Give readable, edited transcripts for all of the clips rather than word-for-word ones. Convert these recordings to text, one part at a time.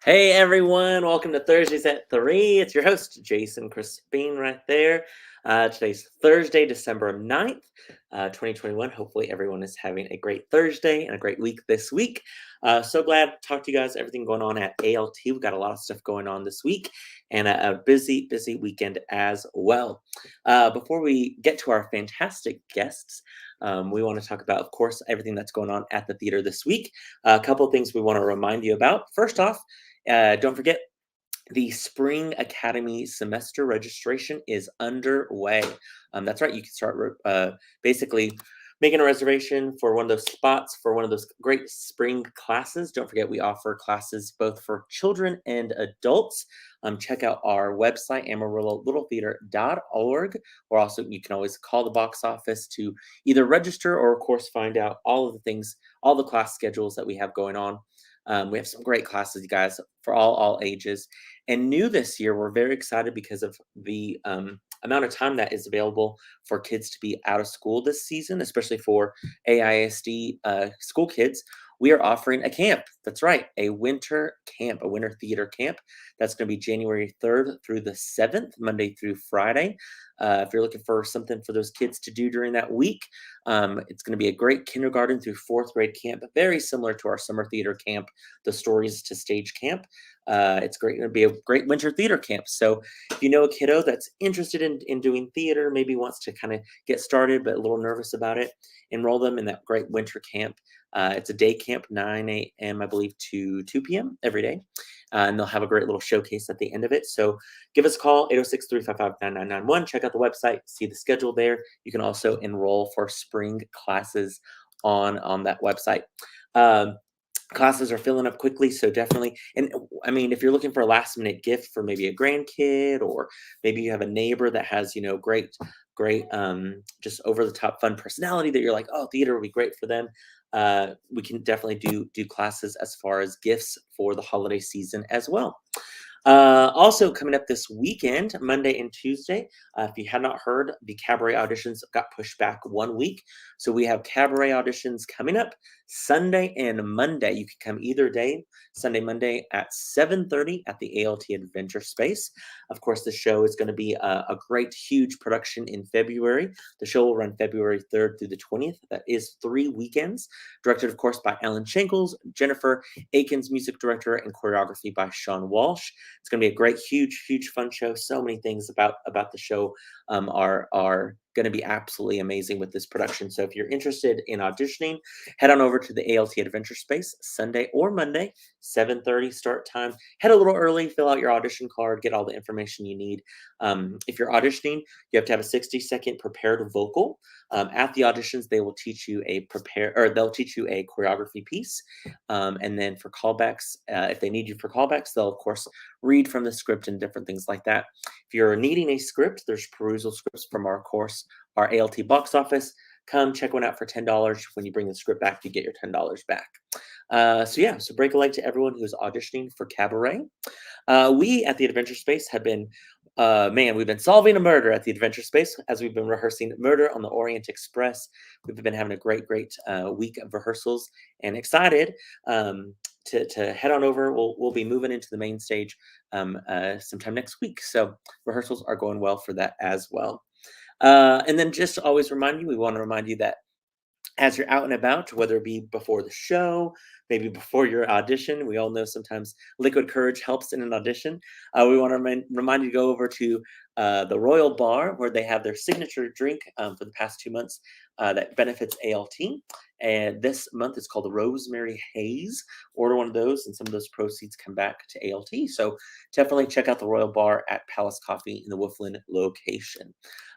Hey everyone, welcome to Thursdays at 3. It's your host, Jason Crespin, right there. Today's Thursday, December 9th, 2021. Hopefully, everyone is having a great Thursday and a great week this week. So glad to talk to you guys. Everything going on at ALT. We've got a lot of stuff going on this week and a busy weekend as well. Before we get to our fantastic guests, we want to talk about, of course, everything that's going on at the theater this week. A couple of things we want to remind you about. First off, don't forget, the Spring Academy semester registration is underway. That's right. You can start basically making a reservation for one of those spots for one of those great spring classes. Don't forget, we offer classes both for children and adults. Check out our website, amarillo.littletheater.org, or also you can always call the box office to either register or, of course, find out all of the things, all the class schedules that we have going on. We have some great classes, you guys, for all ages. And new this year, we're very excited because of the amount of time that is available for kids to be out of school this season, especially for AISD school kids. We are offering a camp. That's right, a winter camp, a winter theater camp. That's going to be January 3rd through the 7th, Monday through Friday. If you're looking for something for those kids to do during that week, it's going to be a great kindergarten through fourth grade camp, very similar to our summer theater camp, the Stories to Stage camp. It's going to be a great winter theater camp. So if you know a kiddo that's interested in doing theater, maybe wants to kind of get started but a little nervous about it, enroll them in that great winter camp. It's a day camp, 9 a.m., I believe, to 2 p.m. every day. And they'll have a great little showcase at the end of it. So give us a call, 806-355-9991. Check out the website, see the schedule there. You can also enroll for spring classes on that website. Classes are filling up quickly, so definitely. And I mean, if you're looking for a last minute gift for maybe a grandkid, or maybe you have a neighbor that has, great, just over the top fun personality that you're like, oh, theater would be great for them. We can definitely do classes as far as gifts for the holiday season as well. Also coming up this weekend, Monday and Tuesday, if you had not heard, the Cabaret Auditions got pushed back 1 week. So we have Cabaret Auditions coming up Sunday and Monday. You can come either day, Sunday, Monday at 7:30 at the ALT Adventure Space. Of course, the show is going to be a great, huge production in February. The show will run February 3rd through the 20th. That is 3 weekends. Directed, of course, by Alan Shankles, Jennifer Aikens, music director, and choreography by Sean Walsh. It's going to be a great, huge fun show. So many things about the show are going to be absolutely amazing with this production. So if you're interested in auditioning, head on over to the ALT Adventure Space Sunday or Monday, 7:30 start time. Head a little early, fill out your audition card, get all the information you need. If you're auditioning, you have to have a 60-second prepared vocal. At the auditions, they will teach you they'll teach you a choreography piece. And then for callbacks, if they need you for callbacks, they'll of course read from the script and different things like that. If you're needing a script, there's perusal scripts from our course, our ALT box office. Come check one out for $10. When you bring the script back, you get your $10 back. So break a leg to everyone who's auditioning for Cabaret. We at the Adventure Space have been, we've been solving a murder at the Adventure Space as we've been rehearsing Murder on the Orient Express. We've been having a great week of rehearsals and excited to head on over. We'll be moving into the main stage sometime next week. So rehearsals are going well for that as well. And then just to always we want to remind you that as you're out and about, whether it be before the show, maybe before your audition, we all know sometimes liquid courage helps in an audition. We want to remind you to go over to the Royal Bar, where they have their signature drink for the past 2 months that benefits ALT. And this month it's called the Rosemary Haze. Order one of those, and some of those proceeds come back to ALT. So definitely check out the Royal Bar at Palace Coffee in the Wolflin location.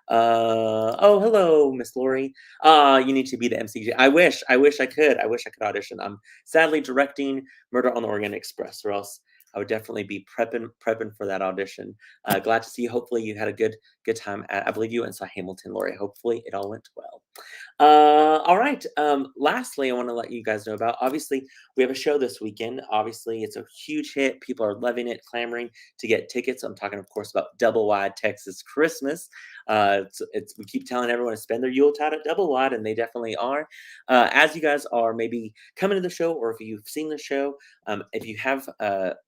Hello, Miss Lori. You need to be the MCG. I wish I could. I wish I could audition. I'm sadly directing Murder on the Orient Express, or else I would definitely be prepping for that audition. Glad to see you. Hopefully you had a good time. I believe you went and saw Hamilton, Lori. Hopefully it all went well. All right. Lastly, I want to let you guys know about, obviously, we have a show this weekend. Obviously, it's a huge hit. People are loving it, clamoring to get tickets. I'm talking, of course, about Double Wide Texas Christmas. We keep telling everyone to spend their Yuletide at Double Wide, and they definitely are. As you guys are maybe coming to the show, or if you've seen the show, if you have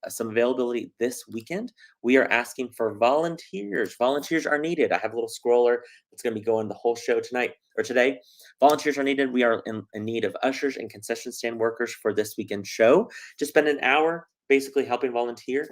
some availability this weekend, we are asking for volunteers. Volunteers are needed. I have a little scroller that's going to be going the whole show tonight or today. Volunteers are needed. We are in need of ushers and concession stand workers for this weekend show. Just spend an hour basically helping volunteer.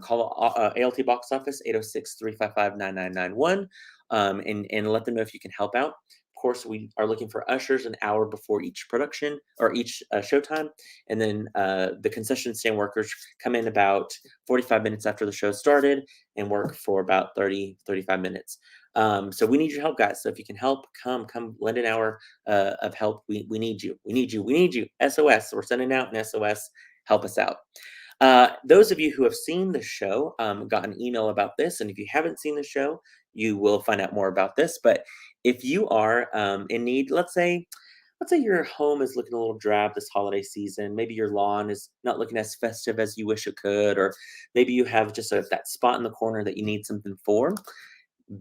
Call ALT box office 806-355-9991 and let them know if you can help out. Of course, we are looking for ushers an hour before each production or each showtime. And then the concession stand workers come in about 45 minutes after the show started and work for about 35 minutes. So we need your help, guys. So if you can help, come lend an hour of help. We need you. We need you. We need you. SOS. We're sending out an SOS. Help us out. Those of you who have seen the show got an email about this. And if you haven't seen the show, you will find out more about this. But if you are in need, let's say your home is looking a little drab this holiday season. Maybe your lawn is not looking as festive as you wish it could, or maybe you have just that spot in the corner that you need something for.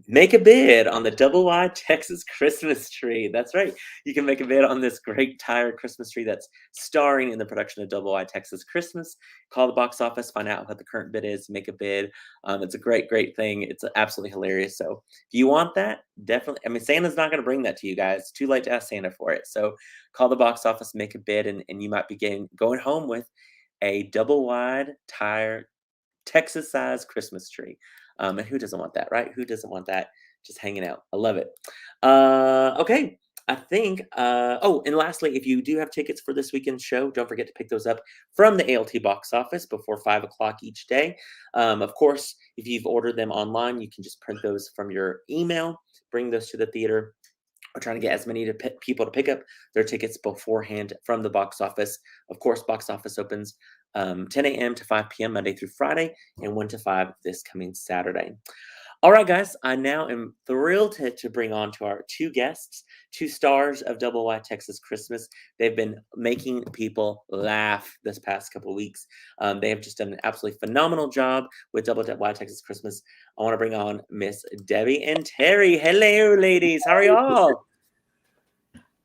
Make a bid on the Double Wide Texas Christmas tree. That's right. You can make a bid on this great tire Christmas tree that's starring in the production of Double Wide Texas Christmas. Call the box office, find out what the current bid is, make a bid. It's a great thing. It's absolutely hilarious. So if you want that, definitely. I mean, Santa's not going to bring that to you guys. It's too late to ask Santa for it. So call the box office, make a bid, and you might be going home with a Double Wide tire Texas-sized Christmas tree. And who doesn't want that, right? Who doesn't want that just hanging out? I love it. Okay, I think, and lastly, if you do have tickets for this weekend's show, don't forget to pick those up from the ALT box office before 5 o'clock each day. Of course, if you've ordered them online, you can just print those from your email, bring those to the theater. We're trying to get as many people to pick up their tickets beforehand from the box office. Of course, box office opens 10 a.m. to 5 p.m. Monday through Friday, and 1 to 5 this coming Saturday. All right, guys, I now am thrilled to bring on to our two guests, two stars of Double Wide Texas Christmas. They've been making people laugh this past couple of weeks. They have just done an absolutely phenomenal job with Double Wide Texas Christmas. I want to bring on Miss Debbie and Terri. Hello, ladies. How are y'all?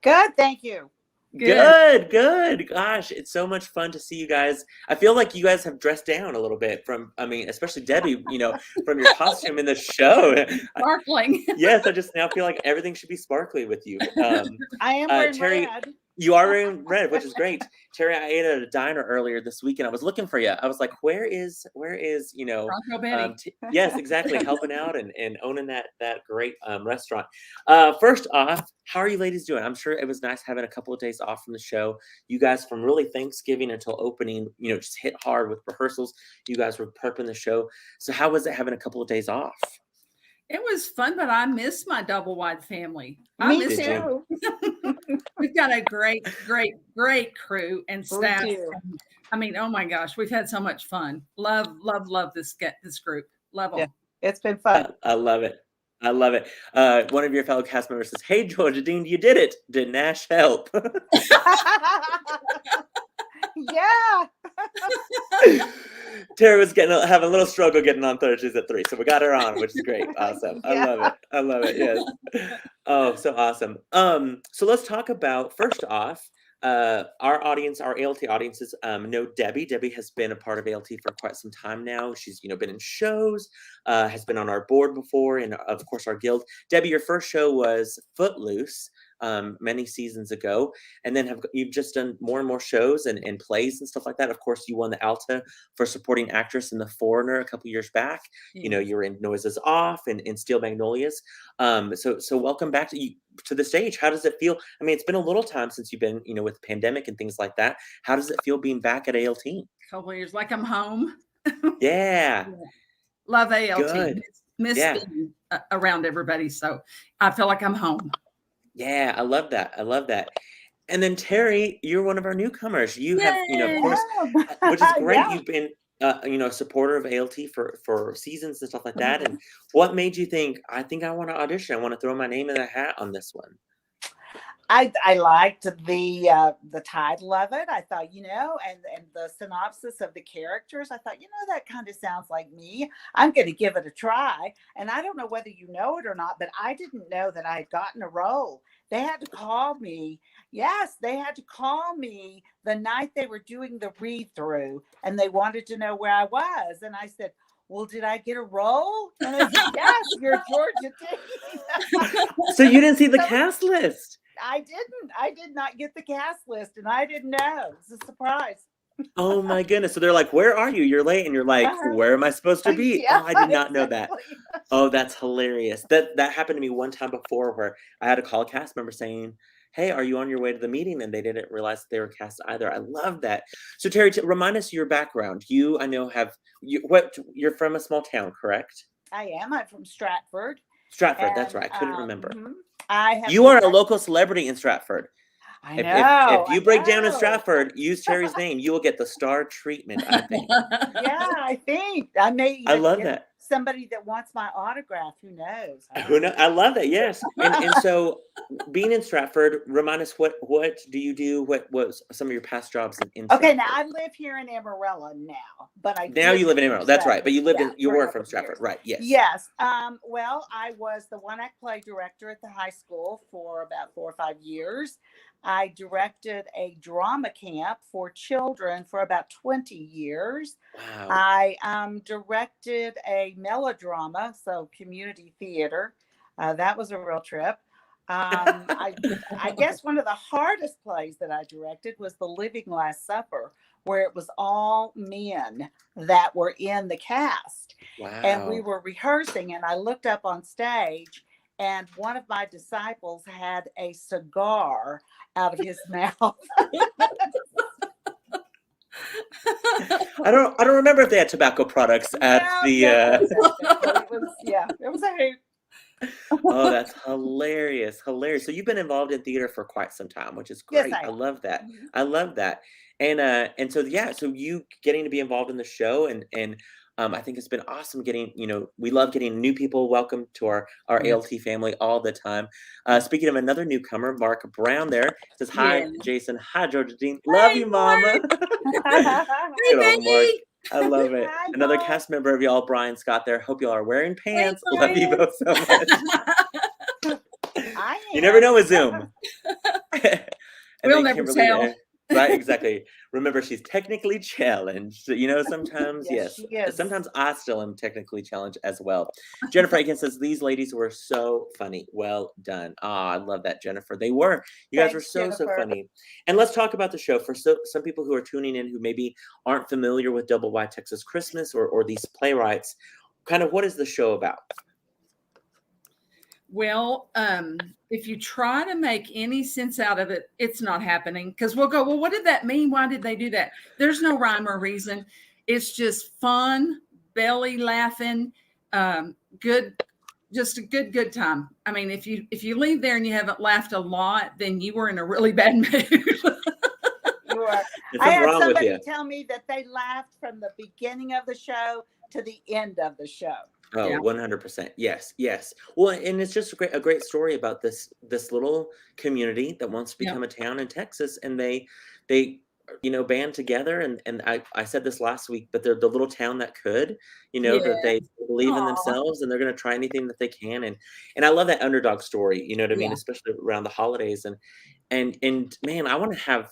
Good, thank you. Good. Gosh, it's so much fun to see you guys. I feel like you guys have dressed down a little bit especially Debbie, from your costume in the show. Sparkling. Yes, I just now feel like everything should be sparkly with you. I am wearing Terri, red. you are wearing red, which is great. Terri, I ate at a diner earlier this week, and I was looking for you. I was like, where is Bronco Betty. yes, exactly, helping out and owning that great restaurant. First off, how are you ladies doing? I'm sure it was nice having a couple of days off from the show. You guys, from really Thanksgiving until opening, just hit hard with rehearsals. You guys were prepping the show. So how was it having a couple of days off? It was fun, but I miss my Double Wide family. Me too. We've got a great crew and staff. I mean, oh my gosh, we've had so much fun. Love this group. Love them. Yeah, it's been fun. I love it. One of your fellow cast members says, "Hey, Georgia Dean, you did it. Did Nash help?" Yeah. Terri was having a little struggle getting on Thursdays at 3, so we got her on, which is great. Awesome. Yeah. I love it. Yes. Oh, so awesome. So let's talk about, first off, our audience, our ALT audiences know Debbie. Debbie has been a part of ALT for quite some time now. She's been in shows, has been on our board before, and of course our guild. Debbie, your first show was Footloose many seasons ago, and then you've just done more and more shows and plays and stuff like that. Of course, you won the Alta for supporting actress in The Foreigner a couple years back. Yeah. You were in Noises Off and in Steel Magnolias. So welcome back to the stage. How does it feel? I mean, it's been a little time since you've been, with the pandemic and things like that. How does it feel being back at ALT? A couple of years, like I'm home. Yeah. Love ALT. Good. Miss being around everybody, so I feel like I'm home. Yeah, I love that. And then Terri, you're one of our newcomers. You have, of course, which is great. Yeah. You've been, a supporter of ALT for seasons and stuff like that. And what made you think, I think I want to audition? I want to throw my name in the hat on this one. I liked the title of it. I thought, and the synopsis of the characters. I thought, that kind of sounds like me. I'm going to give it a try. And I don't know whether you know it or not, but I didn't know that I had gotten a role. They had to call me. Yes, they had to call me the night they were doing the read through, and they wanted to know where I was. And I said, well, did I get a role? And they said, yes, you're Georgia Teig. So you didn't see the cast list? I didn't. I did not get the cast list, and I didn't know. It's a surprise. Oh my goodness. So they're like, where are you? You're late. And you're like, where am I supposed to be? Yeah, oh, I did not know that. Oh, that's hilarious. That happened to me one time before where I had to call a cast member saying, hey, are you on your way to the meeting? And they didn't realize they were cast either. I love that. So Terri, remind us your background. I know you're from a small town, correct? I am. I'm from Stratford. Stratford, that's right. I couldn't remember. You are a local celebrity in Stratford. I know. If you break down in Stratford, use Terri's name, you will get the star treatment, I think. Yeah, I think. I may even I love that. Somebody that wants my autograph. Who knows? Who knows? I love that. Yes. And so being in Stratford, remind us what do you do? What was some of your past jobs in Okay, Stratford? now I live here in Amarillo now, but you live in Amarillo. That's right. But you were from Stratford, years. right? Yes. Yes. Well, I was the one-act play director at the high school for about 4 or 5 years. I directed a drama camp for children for about 20 years. Wow. I directed a melodrama, so community theater. That was a real trip. I guess one of the hardest plays that I directed was The Living Last Supper, where it was all men that were in the cast. Wow. And we were rehearsing, and I looked up on stage, and one of my disciples had a cigar out of his mouth. I don't remember if they had tobacco products at the. It was a hoot. Oh, that's hilarious. So you've been involved in theater for quite some time, which is great. Yes, I love that. I love that. And so you getting to be involved in the show and I think it's been awesome getting, we love getting new people welcome to our ALT family all the time. Speaking of another newcomer, Mark Brown there says, hi, Jason. Hi, Georgia Dean. Love you, Mama. Good old Mark. I love it. Hi, Another Mark. cast member of y'all, Brian Scott there. Hope y'all are wearing pants. Love you both so much. You never know with Zoom. We'll never tell. Right, exactly. Remember, she's technically challenged. Sometimes, yes. Sometimes I still am technically challenged as well. Jennifer Aiken says, these ladies were so funny. Well done. I love that, Jennifer. They were. You guys were so funny. And let's talk about the show. For some people who are tuning in who maybe aren't familiar with Double Wide Texas Christmas or these playwrights, kind of what is the show about? Well, if you try to make any sense out of it, it's not happening because we'll go, well, what did that mean? Why did they do that? There's no rhyme or reason. It's just fun, belly laughing, just a good time. I mean, if you leave there and you haven't laughed a lot, then you were in a really bad mood. I had somebody tell me that they laughed from the beginning of the show to the end of the show. Oh, 100%. Yes. Well, and it's just a great story about this little community that wants to become a town in Texas, and they band together. And I said this last week, but they're the little town that could, that they believe in themselves and they're going to try anything that they can. And I love that underdog story, you know what I mean? Especially around the holidays and man, I want to have,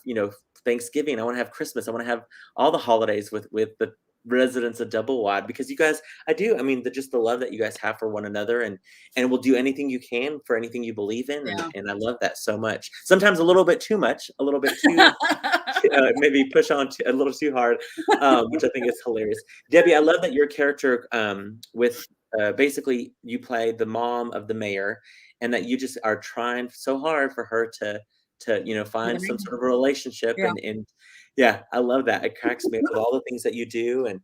Thanksgiving. I want to have Christmas. I want to have all the holidays with the residents of Double Wide, because you guys, just the love that you guys have for one another and will do anything you can for anything you believe in. And I love that so much. Sometimes a little bit too much, a little bit too, maybe push on a little too hard, which I think is hilarious. Debbie, I love that your character basically you play the mom of the mayor and that you just are trying so hard for her to find some sort of relationship and I love that. It cracks me up with all the things that you do. And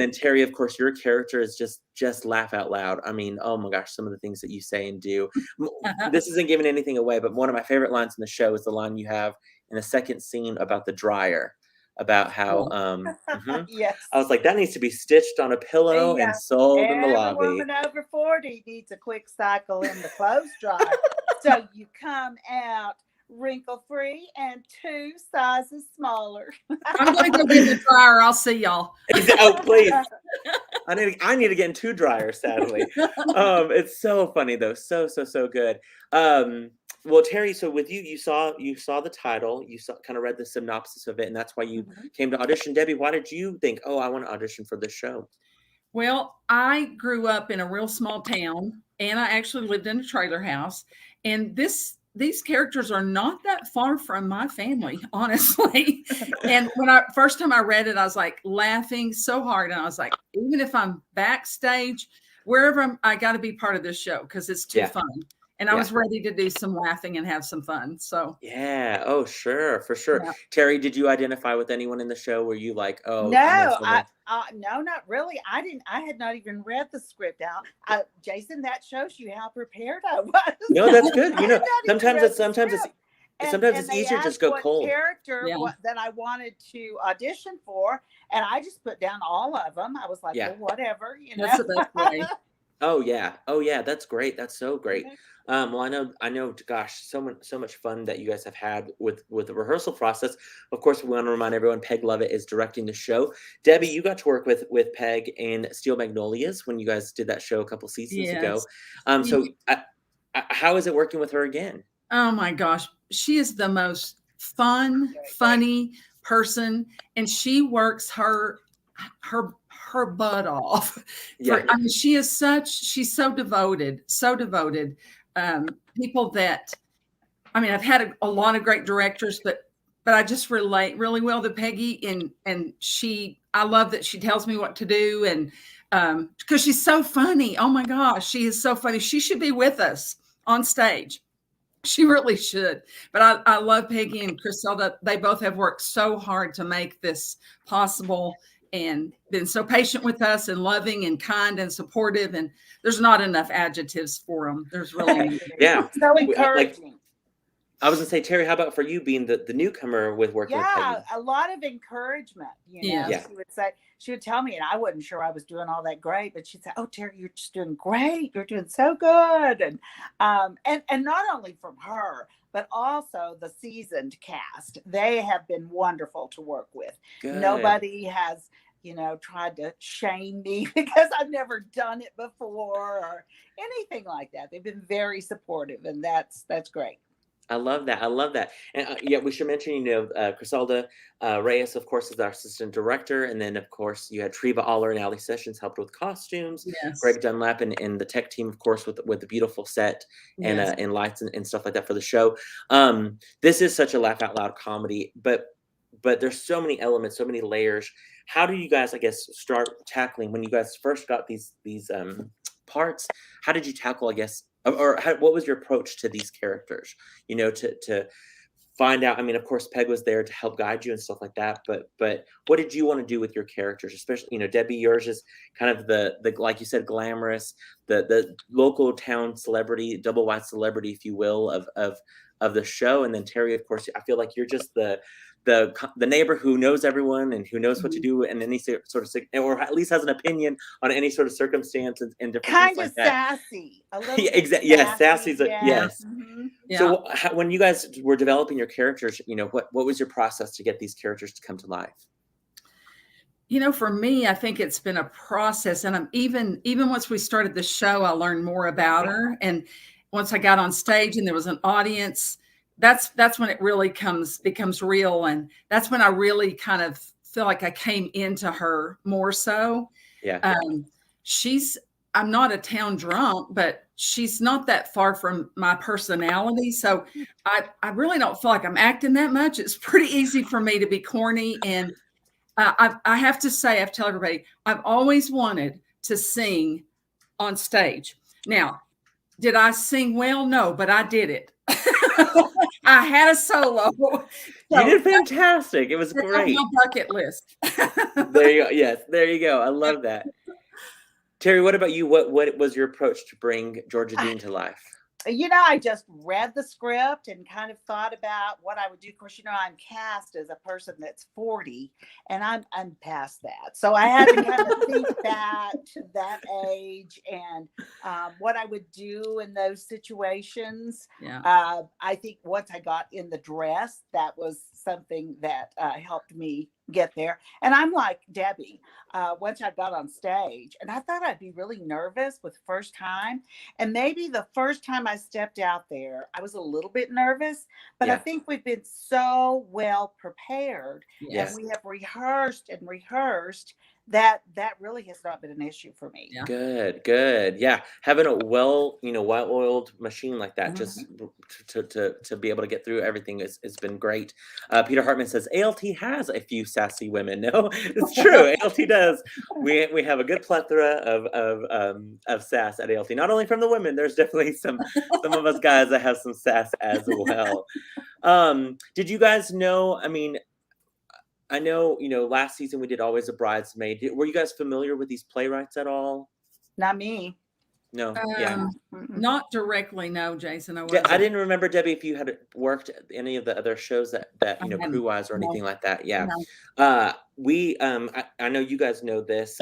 then Terri, of course, your character is just laugh out loud. I mean, oh my gosh, some of the things that you say and do. This isn't giving anything away, but one of my favorite lines in the show is the line you have in the second scene about the dryer, about how yes. I was like, that needs to be stitched on a pillow and sold in the lobby. Every woman over 40 needs a quick cycle in the clothes dryer. So you come out wrinkle-free, and 2 sizes smaller. I'm going to go get the dryer. I'll see y'all. Oh, please. I need to get in 2 dryers, sadly. It's so funny though. So good. Well, Terri, so with you saw the title, you kind of read the synopsis of it, and that's why you came to audition. Debbie, why did you think, oh, I want to audition for this show? Well, I grew up in a real small town, and I actually lived in a trailer house. And these characters are not that far from my family, honestly. And when first time I read it, I was like laughing so hard. And I was like, even if I'm backstage, wherever I got to be part of this show because it's too fun. And I was ready to do some laughing and have some fun. So yeah, oh sure, for sure. Yeah. Terri, did you identify with anyone in the show? Were you like, oh no, no, not really. I had not even read the script out. Jason, that shows you how prepared I was. No, that's good. You know, sometimes it's easier to just go cold. Character that I wanted to audition for, and I just put down all of them. I was like, well, whatever, you know. That's the best way. Oh yeah, that's great. That's so great. Well, I know. Gosh, so much fun that you guys have had with the rehearsal process. Of course, we want to remind everyone, Peg Lovett is directing the show. Debbie, you got to work with Peg in Steel Magnolias when you guys did that show a couple seasons ago. So, how is it working with her again? Oh my gosh, she is the most fun, funny person, and she works her butt off. I mean, she's so devoted. People that, I mean, I've had a lot of great directors, but I just relate really well to Peggy, and I love that she tells me what to do, and because she's so funny. Oh my gosh, she is so funny. She should be with us on stage. She really should. But I love Peggy and Griselda. They both have worked so hard to make this possible, and been so patient with us, and loving and kind and supportive. And there's not enough adjectives for them. There's really so encouraging. I was gonna say, Terri, how about for you being the newcomer with working with Peggy? A lot of encouragement. You know, she would tell me, and I wasn't sure I was doing all that great, but she'd say, "Oh, Terri, you're just doing great. You're doing so good." And not only from her, but also the seasoned cast. They have been wonderful to work with. Good. Nobody has, tried to shame me because I've never done it before or anything like that. They've been very supportive, and that's great. I love that. And we should mention, Griselda Reyes, of course, is our assistant director. And then, of course, you had Treva Aller and Ali Sessions helped with costumes. Yes. Greg Dunlap and the tech team, of course, with the beautiful set and lights and stuff like that for the show. This is such a laugh out loud comedy, but there's so many elements, so many layers. How do you guys, I guess, start tackling when you guys first got these parts? How did you tackle, I guess, what was your approach to these characters, to find out? I mean, of course, Peg was there to help guide you and stuff like that, but what did you want to do with your characters? Especially, Debbie, yours is kind of the like you said, glamorous, the local town celebrity, double wide celebrity, if you will, of the show. And then Terri, of course, I feel like you're just the neighbor who knows everyone and who knows what to do in any sort of, or at least has an opinion on any sort of circumstance and different kind things of like that. Sassy. Exactly. Yes, sassy's yes. Mm-hmm. Yeah. So when you guys were developing your characters, what was your process to get these characters to come to life? For me, I think it's been a process, and I'm even once we started the show, I learned more about her, and once I got on stage and there was an audience, that's when it really becomes real. And that's when I really kind of feel like I came into her more so. Yeah. I'm not a town drunk, but she's not that far from my personality. So I really don't feel like I'm acting that much. It's pretty easy for me to be corny. And I have to say, I have to tell everybody, I've always wanted to sing on stage. Now, did I sing well? No, but I did it. I had a solo. So you did fantastic. It was great. On my bucket list. There you go. Yes, there you go. I love that. Terri, what about you? What was your approach to bring Georgia Dean to life? I just read the script and kind of thought about what I would do. Of course, I'm cast as a person that's 40, and I'm past that. So I had to kind of think back to that age and what I would do in those situations. Yeah. I think once I got in the dress, that was something that helped me get there. And I'm like Debbie, once I got on stage, and I thought I'd be really nervous with the first time. And maybe the first time I stepped out there, I was a little bit nervous, but I Yeah. think we've been so well prepared and Yes. we have rehearsed and rehearsed that really has not been an issue for me. Yeah. Good. Yeah, having a well-oiled machine like that, just to be able to get through everything has been great. Peter Hartman says ALT has a few sassy women. No, it's true. ALT does. We have a good plethora of sass at ALT. Not only from the women, there's definitely some of us guys that have some sass as well. Did you guys know? I mean, I know, last season we did Always a Bridesmaid. Were you guys familiar with these playwrights at all? Not me. No. Yeah. Not directly, no, Jason. I Yeah, wasn't. I didn't remember, Debbie, if you had worked at any of the other shows that crew-wise or anything like that. Yeah. No. I know you guys know this.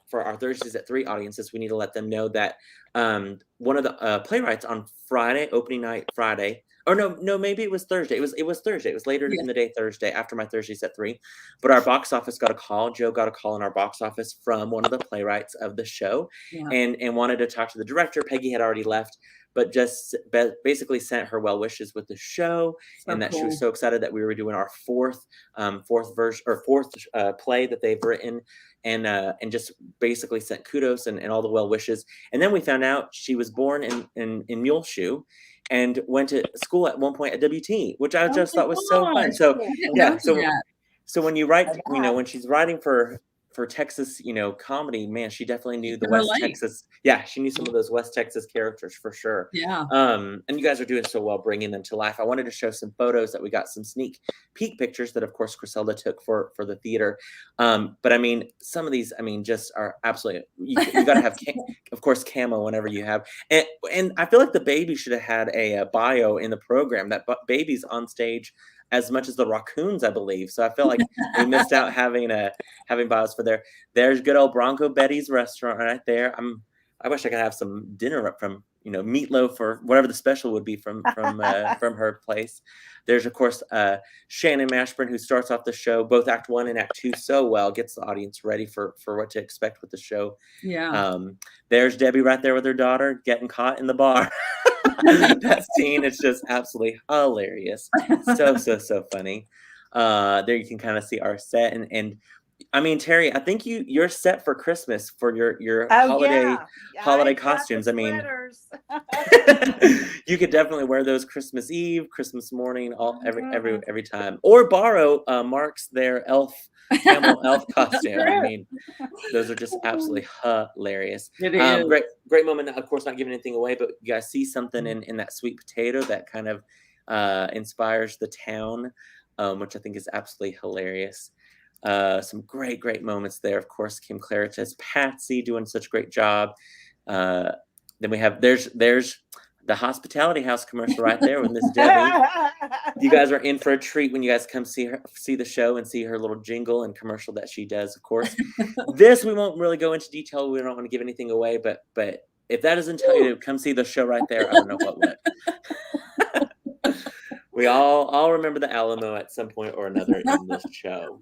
For our Thursdays at 3 audiences, we need to let them know that one of the playwrights on Friday, opening night Friday, or no, maybe it was Thursday. It was Thursday. It was later in the day, Thursday, after my Thursdays at 3. But our box office got a call. Joe got a call in our box office from one of the playwrights of the show, and wanted to talk to the director. Peggy had already left, but just basically sent her well wishes with the show, and that she was so excited that we were doing our fourth version or fourth play that they've written, and just basically sent kudos and all the well wishes. And then we found out she was born in Muleshoe and went to school at one point at WT, which I just thought was so fun. So yeah, so when you write, when she's writing for Texas, comedy, man, she definitely knew the West Texas. Yeah, she knew some of those West Texas characters for sure. Yeah. And you guys are doing so well bringing them to life. I wanted to show some photos that we got some sneak peek pictures that, of course, Griselda took for the theater. But I mean, some of these, just are absolutely. You got to have, of course, camo whenever you have. And I feel like the baby should have had a bio in the program. That baby's on stage as much as the raccoons, I believe. So I feel like we missed out having bios for there. There's good old Bronco Betty's restaurant right there. I wish I could have some dinner up from meatloaf or whatever the special would be from her place. There's of course Shannon Mashburn, who starts off the show both Act 1 and Act 2 so well, gets the audience ready for what to expect with the show. Yeah. There's Debbie right there with her daughter getting caught in the bar. That scene is just absolutely hilarious. So funny. There you can kind of see our set and I mean, Terri, I think you're set for Christmas for your holiday costumes. I mean, you could definitely wear those Christmas Eve, Christmas morning, every time, or borrow Mark's their camel elf costume. I mean, those are just absolutely hilarious. It is. Great moment. Of course, not giving anything away, but you guys see something in that sweet potato that kind of inspires the town, which I think is absolutely hilarious. Some great moments there. Of course, Kim Claret as Patsy doing such a great job. Then we have there's the Hospitality House commercial right there with Miss Debbie. You guys are in for a treat when you guys come see the show and see her little jingle and commercial that she does. Of course, this we won't really go into detail. We don't want to give anything away, but if that doesn't tell you to come see the show right there, I don't know what would. We all remember the Alamo at some point or another in this show.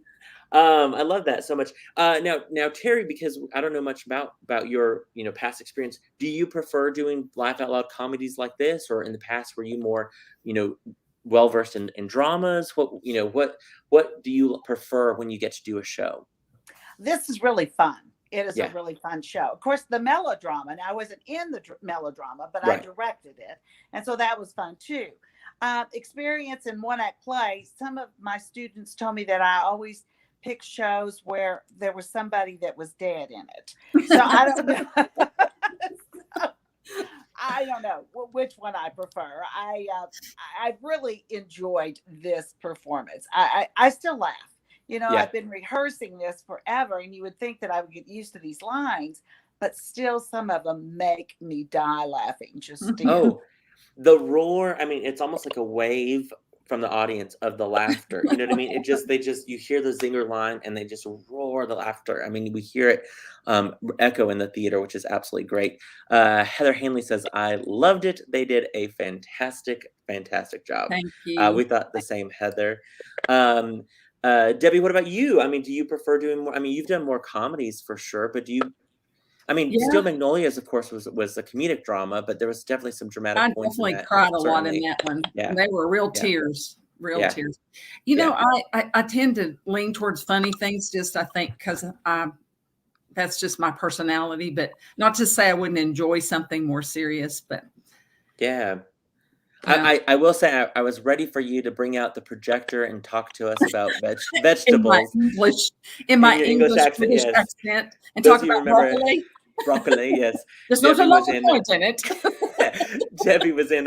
I love that so much. Now, Terri, because I don't know much about your past experience, do you prefer doing laugh out loud comedies like this, or in the past were you more well versed in dramas? What do you prefer when you get to do a show? This is really fun. It is a really fun show. Of course, the melodrama, and I wasn't in the melodrama, but I directed it, and so that was fun too. Experience in one-act play. Some of my students told me that I always pick shows where there was somebody that was dead in it. So I don't know. I don't know which one I prefer. I really enjoyed this performance. I still laugh. I've been rehearsing this forever, and you would think that I would get used to these lines, but still some of them make me die laughing. The roar, I mean, it's almost like a wave from the audience of the laughter. You know what I mean? You hear the zinger line and they just roar the laughter. I mean, we hear it echo in the theater, which is absolutely great. Heather Hanley says, I loved it. They did a fantastic, fantastic job. Thank you. We thought the same, Heather. Debbie, what about you? I mean, do you prefer doing more? I mean, you've done more comedies for sure, but I mean, Yeah. Steel Magnolias, of course, was a comedic drama, but there was definitely some dramatic I points in definitely that. cried a lot Certainly. in that one. Yeah. They were real Yeah. tears, Yeah. tears. You know, I tend to lean towards funny things, just I think because that's just my personality. But not to say I wouldn't enjoy something more serious, but Yeah. yeah. I will say I was ready for you to bring out the projector and talk to us about in vegetables. my your English accent, British yes. accent, and Those talk of you about remember broccoli. Broccoli, yes. There's not a Debbie lot was of in points in it. Debbie was in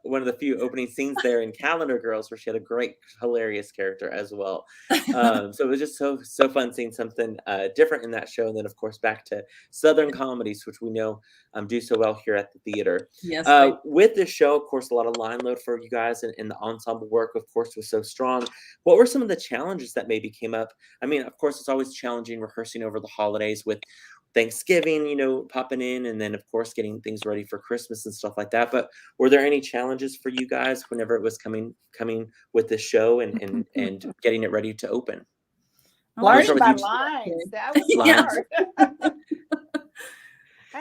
one of the few opening scenes there in Calendar Girls, where she had a great, hilarious character as well. So it was just so fun seeing something different in that show, and then of course back to Southern comedies, which we know do so well here at the theater. Yes. With this show, of course, a lot of line load for you guys, and the ensemble work, of course, was so strong. What were some of the challenges that maybe came up? I mean, of course, it's always challenging rehearsing over the holidays with Thanksgiving, popping in, and then of course getting things ready for Christmas and stuff like that. But were there any challenges for you guys whenever it was coming with the show and getting it ready to open? Learning my lines. That was hard.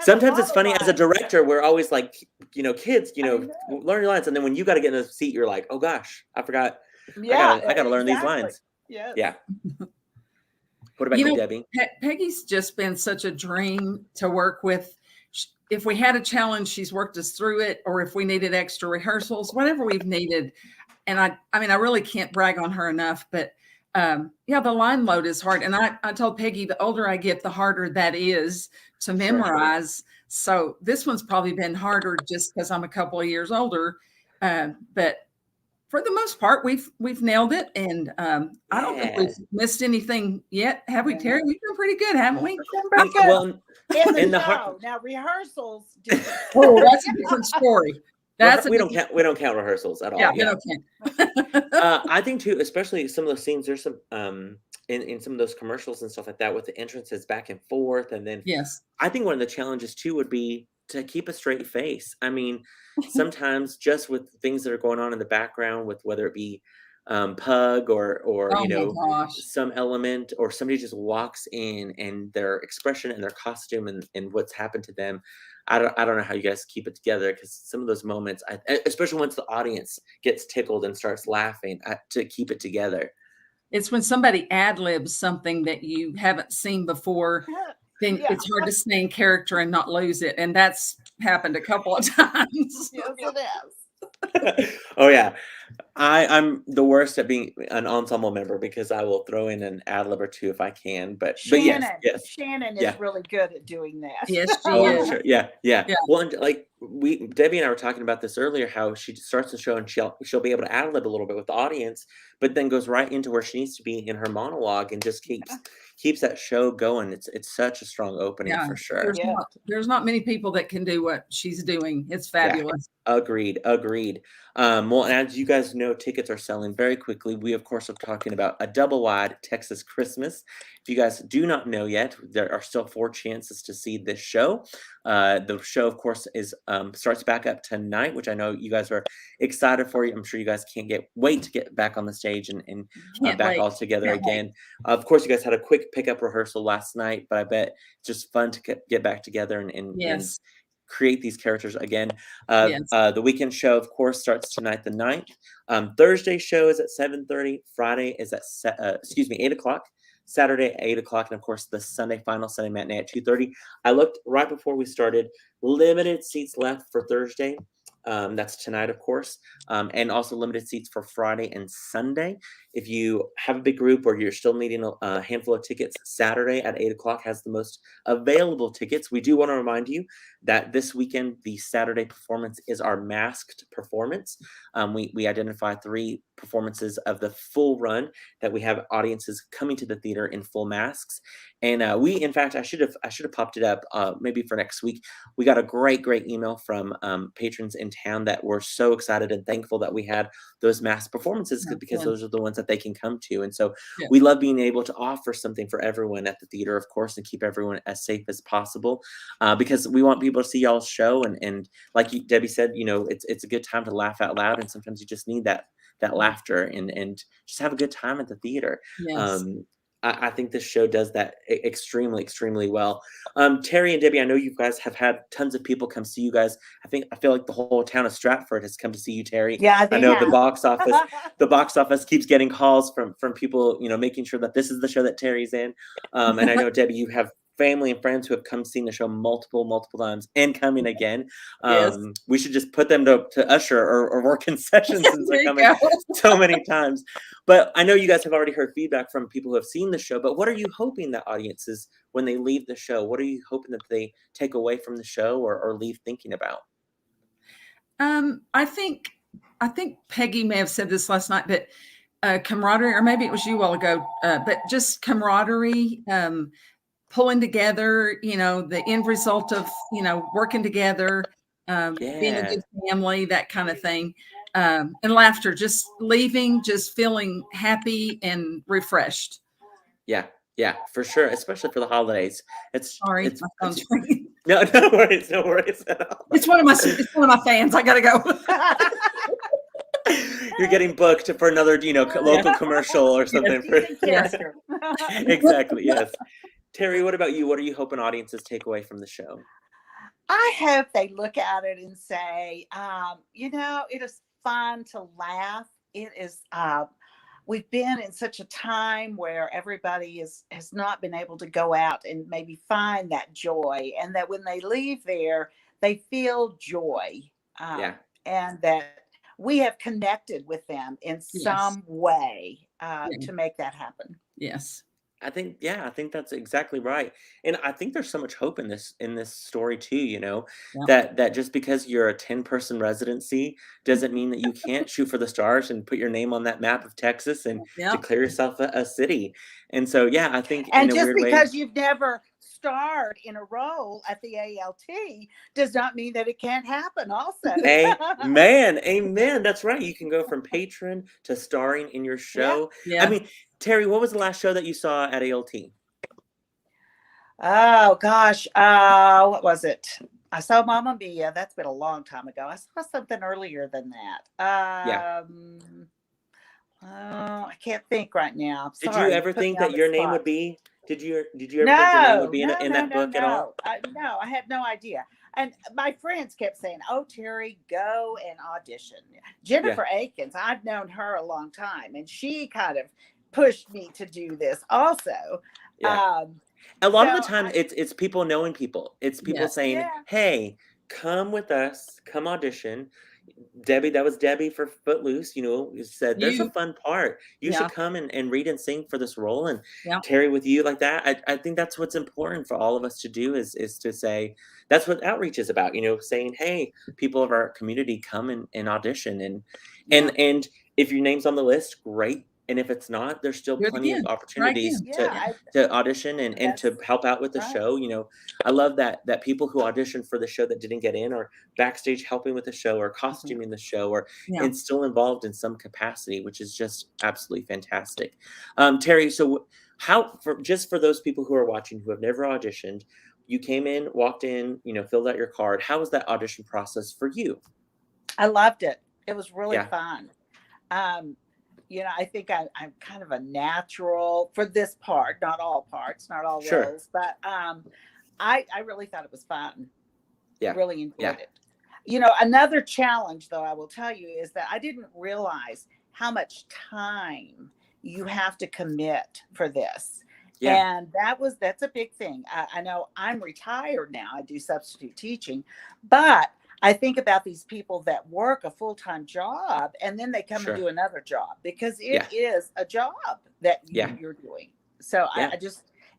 Sometimes it's funny as a director, we're always like, kids, learn your lines, and then when you got to get in the seat, you're like, oh gosh, I forgot. Yeah, I got to learn these lines. Yes. Yeah. What about you, Debbie? Peggy's just been such a dream to work with. If we had a challenge, she's worked us through it, or if we needed extra rehearsals, whatever we've needed. And I mean, I really can't brag on her enough, but the line load is hard. And I told Peggy, the older I get, the harder that is to memorize. So this one's probably been harder just because I'm a couple of years older. But for the most part, we've nailed it, and I don't think we've missed anything yet, have we, Terri? We've been pretty good, haven't we? Well, in the show. Now rehearsals. Oh, that's a different story. We don't count rehearsals at all. Yeah, we don't count. I think too, especially some of those scenes. There's some in some of those commercials and stuff like that with the entrances back and forth, and then yes, I think one of the challenges too would be to keep a straight face. I mean, sometimes just with things that are going on in the background, with whether it be pug or some element, or somebody just walks in and their expression and their costume and what's happened to them. I don't know how you guys keep it together, because some of those moments, especially once the audience gets tickled and starts laughing, to keep it together. It's when somebody ad-libs something that you haven't seen before. Then it's hard to stay in character and not lose it. And that's happened a couple of times. Yes, it is. Oh, yeah. I'm the worst at being an ensemble member, because I will throw in an ad lib or two if I can. But yes. Shannon is really good at doing that. Yes, she is. Sure. Yeah. Well, like Debbie and I were talking about this earlier, how she starts the show and she'll be able to ad lib a little bit with the audience, but then goes right into where she needs to be in her monologue and just keeps that show going. It's such a strong opening for sure. There's not many people that can do what she's doing. It's fabulous. Yeah. Agreed. Well, as you guys know, tickets are selling very quickly. We, of course, are talking about A Doublewide Texas Christmas. If you guys do not know yet, there are still 4 chances to see this show. The show, of course, starts back up tonight, which I know you guys are excited for. I'm sure you guys can't wait to get back on the stage and back all together again. Of course, you guys had a quick pickup rehearsal last night, but I bet it's just fun to get back together and create these characters again. The weekend show, of course, starts tonight, the 9th. Thursday show is at 7:30. Friday is at 8 o'clock. Saturday at 8 o'clock, and of course the Sunday matinee at 2:30. I looked right before we started. Limited seats left for Thursday. That's tonight, of course, and also limited seats for Friday and Sunday. If you have a big group or you're still needing a handful of tickets, Saturday at 8 o'clock has the most available tickets. We do want to remind you that this weekend, the Saturday performance is our masked performance. We identify 3 performances of the full run that we have audiences coming to the theater in full masks. And in fact, I should have popped it up maybe for next week. We got a great email from patrons in town that we're so excited and thankful that we had those mass performances because Good. those are the ones that they can come to. And so Yeah. we love being able to offer something for everyone at the theater, of course, and keep everyone as safe as possible, because we want people to see y'all's show. And like Debbie said, it's a good time to laugh out loud, and sometimes you just need that laughter and just have a good time at the theater. Yes. I think this show does that extremely, extremely well. Terry and Debbie, I know you guys have had tons of people come see you guys. I feel like the whole town of Stratford has come to see you, Terry. Yeah, I they know have. the box office keeps getting calls from people, making sure that this is the show that Terry's in. And I know, Debbie, you have family and friends who have come seen the show multiple times and coming again. Yes. We should just put them to usher or work concessions since they're coming so many times. But I know you guys have already heard feedback from people who have seen the show, but what are you hoping that audiences, when they leave the show, what are you hoping that they take away from the show or leave thinking about? I think Peggy may have said this last night, but camaraderie, or maybe it was you a while ago, but just camaraderie, pulling together, the end result of, working together, being a good family, that kind of thing. And laughter, just leaving, just feeling happy and refreshed. Yeah, for sure, especially for the holidays. Sorry, my phone's ringing. No worries at all. It's one of my fans. I gotta go. You're getting booked for another, local commercial or something. Yes. Exactly. Yes. Terry, what about you? What are you hoping audiences take away from the show? I hope they look at it and say, it is fun to laugh. It is, we've been in such a time where everybody has not been able to go out and maybe find that joy, and that when they leave there, they feel joy. And that we have connected with them in some way to make that happen. Yes. I think that's exactly right. And I think there's so much hope in this story too, that just because you're a 10-person residency doesn't mean that you can't shoot for the stars and put your name on that map of Texas and declare yourself a city. And so, I think and in a just weird because way, you've never starred in a role at the ALT does not mean that it can't happen also. Amen. That's right. You can go from patron to starring in your show. Yeah. I mean, Terry, what was the last show that you saw at ALT? Oh gosh, what was it? I saw Mamma Mia. That's been a long time ago. I saw something earlier than that. I can't think right now. Did you ever think that your name would be? Did you ever think your name would be in that book at all? No, I had no idea. And my friends kept saying, "Oh, Terry, go and audition." Jennifer Akins, I've known her a long time, and she kind of pushed me to do this also. A lot of the time, it's people knowing people. It's people saying, "Hey, come with us, come audition." Debbie, that was Debbie for Footloose, said there's a fun part. You should come and read and sing for this role. And Terry, with you like that, I think that's what's important for all of us to do is to say, that's what outreach is about, saying, hey, people of our community, come and audition. And if your name's on the list, great. And if it's not, there's still plenty of opportunities to audition and to help out with the show. I love that people who auditioned for the show that didn't get in are backstage helping with the show or costuming the show and still involved in some capacity, which is just absolutely fantastic. Terry, so for those people who are watching who have never auditioned, you came in, walked in, filled out your card. How was that audition process for you? I loved it. It was really fun. I think I'm kind of a natural for this part, not all parts, not all roles, but I really thought it was fun. Really enjoyed it. Another challenge, though, I will tell you, is that I didn't realize how much time you have to commit for this. And that's a big thing. I know I'm retired now. I do substitute teaching, but I think about these people that work a full-time job and then they come and do another job because it is a job that you're doing. So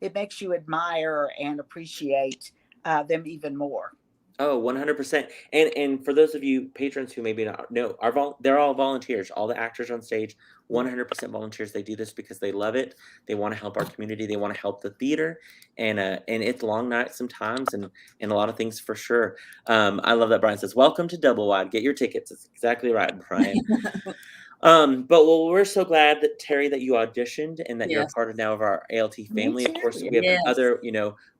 it makes you admire and appreciate them even more. Oh, 100%. And for those of you patrons who maybe not know, they're all volunteers. All the actors on stage, 100% volunteers. They do this because they love it. They want to help our community. They want to help the theater, and it's long nights sometimes, and a lot of things for sure. I love that Brian says, "Welcome to Double Wide. Get your tickets." That's exactly right, Brian. But well, we're so glad that Terri, that you auditioned and that you're a Yes. part of now of our ALT Me family. Of too. course, we have Yes.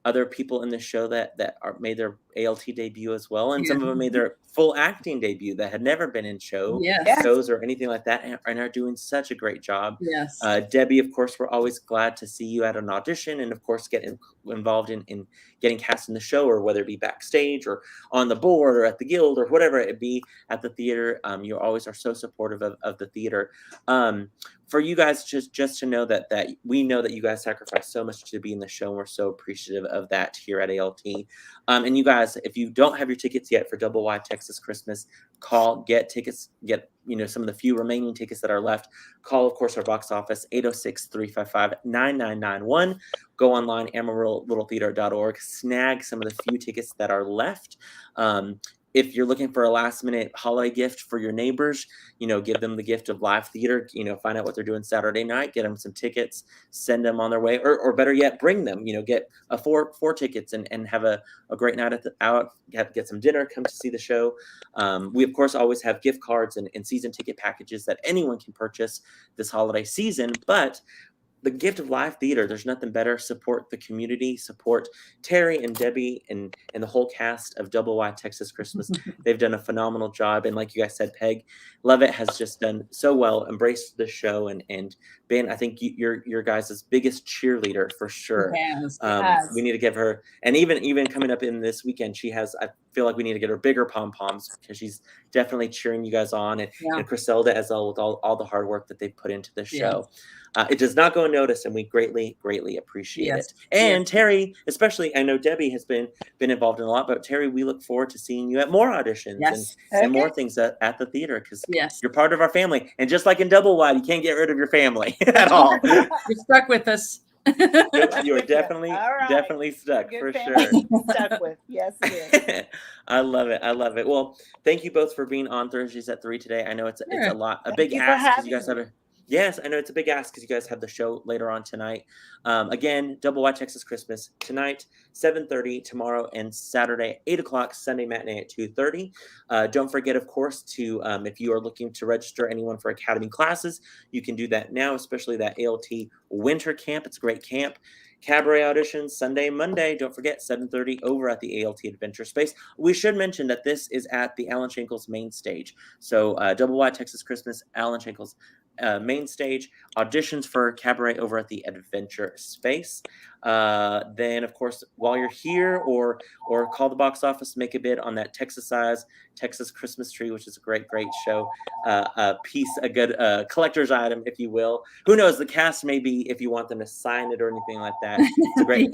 other people in the show that made their ALT debut as well, and Yeah. some of them made their full acting debut that had never been in Yes. shows or anything like that, and are doing such a great job. Yes. Debbie, of course, we're always glad to see you at an audition, and of course, get involved in getting cast in the show, or whether it be backstage or on the board or at the guild or whatever it be at the theater. You always are so supportive of the theater. For you guys, just to know that we know that you guys sacrifice so much to be in the show, and we're so appreciative of that here at ALT. And you guys, if you don't have your tickets yet for Double Wide Texas Christmas, get tickets, get some of the few remaining tickets that are left. Call, of course, our box office, 806-355-9991. Go online, amarillo-littletheater.org, snag some of the few tickets that are left. If you're looking for a last minute holiday gift for your neighbors, give them the gift of live theater, find out what they're doing Saturday night, get them some tickets, send them on their way, or better yet, bring them, get four tickets and have a great night get some dinner, come to see the show. We, of course, always have gift cards and season ticket packages that anyone can purchase this holiday season, but the gift of live theater, there's nothing better. Support the community, support Terri and Debbie and the whole cast of Double Wide Texas Christmas. They've done a phenomenal job. And like you guys said, Peg Levitt has just done so well, embraced the show, and been, I think, your guys' biggest cheerleader for sure. Yes. We need to give her, and even coming up in this weekend, I feel like we need to get her bigger pom-poms, because she's definitely cheering you guys on, and Griselda as well, with all the hard work that they put into the show. It does not go unnoticed, and we greatly appreciate it. And Terri, especially, I know Debbie has been involved in a lot, but Terri, we look forward to seeing you at more auditions and more things at the theater, because you're part of our family. And just like in Double Wide, you can't get rid of your family at all. You're stuck with us. You're definitely stuck. Good for sure. Stuck with. Yes, it is. I love it. Well, thank you both for being on Thursdays at 3 today. I know it's a big ask, because you guys have Yes, I know it's a big ask, because you guys have the show later on tonight. Again, Double Wide Texas Christmas tonight, 7:30, tomorrow and Saturday, 8 o'clock, Sunday matinee at 2:30. Don't forget, of course, to if you are looking to register anyone for Academy classes, you can do that now, especially that ALT Winter Camp. It's a great camp. Cabaret Auditions, Sunday, Monday. Don't forget, 7:30 over at the ALT Adventure Space. We should mention that this is at the Alan Shankles main stage. So Double Wide Texas Christmas, Alan Shankles main stage, auditions for Cabaret over at the Adventure Space. Then, of course, while you're here, or call the box office, make a bid on that Texas Christmas tree, which is a great show. A good collector's item, if you will. Who knows? The cast may be, if you want them to sign it or anything like that. It's a great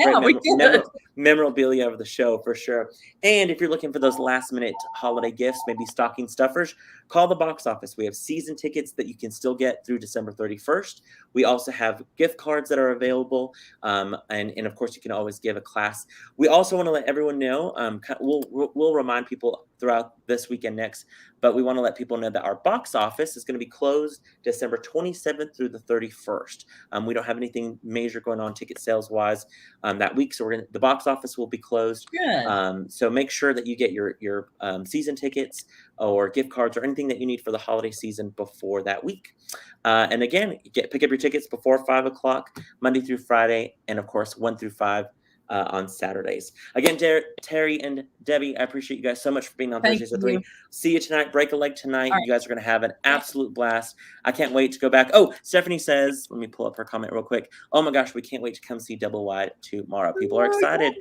memorabilia of the show for sure. And if you're looking for those last minute holiday gifts, maybe stocking stuffers, call the box office. We have season tickets that you can still get through December 31st. We also have gift cards that are available. And of course, you can always give a class. We also want to let everyone know, we'll remind people throughout this weekend next, but we want to let people know that our box office is going to be closed December 27th through the 31st. We don't have anything major going on ticket sales wise that week, so the box office will be closed. Good. So make sure that you get your season tickets or gift cards or anything that you need for the holiday season before that week. And again, pick up your tickets before 5 o'clock, Monday through Friday, and of course 1 through 5 on Saturdays. Again, Terri and Debbie, I appreciate you guys so much for being on Thursdays at 3. See you tonight. Break a leg tonight. You guys are going to have an absolute blast. I can't wait to go back. Oh, Stephanie says, let me pull up her comment real quick. Oh my gosh, we can't wait to come see Double Wide tomorrow. People are excited.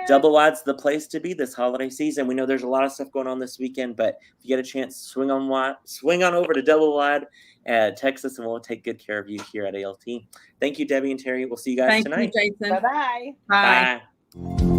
Double Wide's the place to be this holiday season. We know there's a lot of stuff going on this weekend, but if you get a chance, swing on over to Double Wide Texas, and we'll take good care of you here at ALT. Thank you, Debbie and Terri. We'll see you guys tonight. Thank you, Jason. Bye-bye. Bye. Bye.